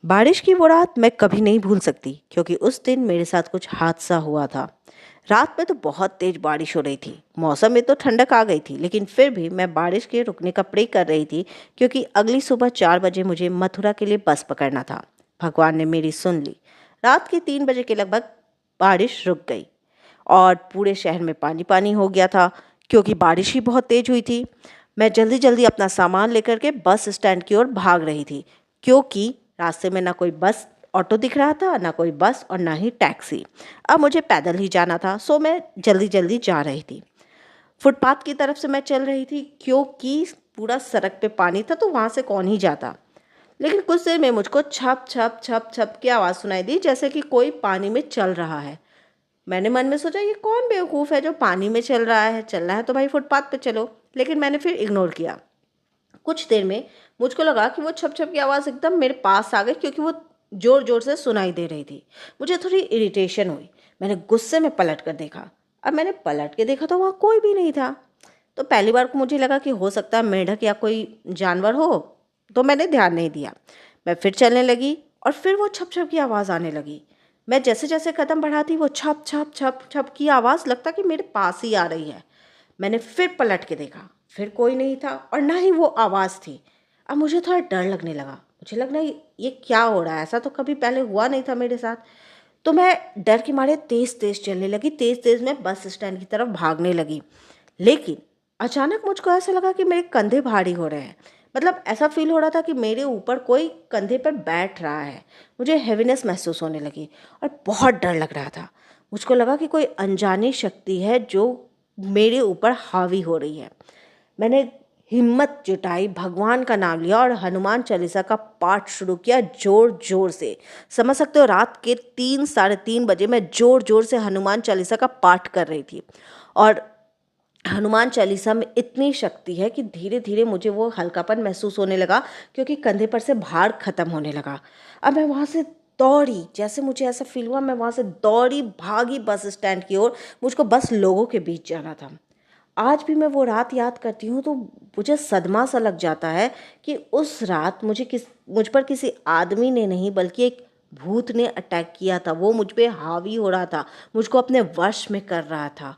बारिश की वो रात मैं कभी नहीं भूल सकती क्योंकि उस दिन मेरे साथ कुछ हादसा हुआ था। रात में तो बहुत तेज बारिश हो रही थी। मौसम में तो ठंडक आ गई थी, लेकिन फिर भी मैं बारिश के रुकने का प्रे कर रही थी क्योंकि अगली सुबह 4 बजे मुझे मथुरा के लिए बस पकड़ना था। भगवान ने मेरी सुन ली। रात के 3 बजे के लगभग बारिश रुक गई और पूरे शहर में पानी पानी हो गया था क्योंकि बारिश ही बहुत तेज हुई थी। मैं जल्दी जल्दी अपना सामान लेकर के बस स्टैंड की ओर भाग रही थी क्योंकि रास्ते में ना कोई बस ऑटो दिख रहा था, ना कोई बस और ना ही टैक्सी। अब मुझे पैदल ही जाना था, सो मैं जल्दी जल्दी जा रही थी। फुटपाथ की तरफ से मैं चल रही थी क्योंकि पूरा सड़क पे पानी था, तो वहाँ से कौन ही जाता। लेकिन कुछ देर में मुझको छप छप छप छप की आवाज़ सुनाई दी, जैसे कि कोई पानी में चल रहा है। मैंने मन में सोचा, ये कौन बेवकूफ़ है जो पानी में चल रहा है तो भाई फुटपाथ पे चलो। लेकिन मैंने फिर इग्नोर किया। कुछ देर में मुझको लगा कि वो छप छप की आवाज़ एकदम मेरे पास आ गई क्योंकि वो ज़ोर ज़ोर से सुनाई दे रही थी। मुझे थोड़ी इरिटेशन हुई। मैंने गुस्से में पलट कर देखा। अब मैंने पलट के देखा तो वहाँ कोई भी नहीं था। तो पहली बार को मुझे लगा कि हो सकता है मेंढक या कोई जानवर हो, तो मैंने ध्यान नहीं दिया। मैं फिर चलने लगी और फिर वो छप छप की आवाज़ आने लगी। मैं जैसे जैसे कदम बढ़ाती, वो छप छप छप छप की आवाज़ लगता कि मेरे पास ही आ रही है। मैंने फिर पलट के देखा, फिर कोई नहीं था और ना ही वो आवाज़ थी। अब मुझे थोड़ा डर लगने लगा। मुझे लग रहा ये क्या हो रहा है, ऐसा तो कभी पहले हुआ नहीं था मेरे साथ। तो मैं डर के मारे तेज़ तेज़ चलने लगी, तेज़ तेज़ मैं बस स्टैंड की तरफ भागने लगी। लेकिन अचानक मुझको ऐसा लगा कि मेरे कंधे भारी हो रहे हैं। मतलब ऐसा फील हो रहा था कि मेरे ऊपर कोई कंधे पर बैठ रहा है। मुझे हेवीनेस महसूस होने लगी और बहुत डर लग रहा था। मुझको लगा कि कोई अनजानी शक्ति है जो मेरे ऊपर हावी हो रही है। मैंने हिम्मत जुटाई, भगवान का नाम लिया और हनुमान चालीसा का पाठ शुरू किया ज़ोर ज़ोर से। समझ सकते हो, रात के 3 साढ़े 3 बजे मैं ज़ोर ज़ोर से हनुमान चालीसा का पाठ कर रही थी। और हनुमान चालीसा में इतनी शक्ति है कि धीरे धीरे मुझे वो हल्कापन महसूस होने लगा क्योंकि कंधे पर से भार खत्म होने लगा। अब मैं वहाँ से दौड़ी, जैसे मुझे ऐसा फील हुआ मैं वहाँ से दौड़ी भागी बस स्टैंड की ओर। मुझको बस लोगों के बीच जाना था। आज भी मैं वो रात याद करती हूँ तो मुझे सदमा सा लग जाता है कि उस रात मुझ पर किसी आदमी ने नहीं बल्कि एक भूत ने अटैक किया था। वो मुझ पे हावी हो रहा था, मुझको अपने वश में कर रहा था।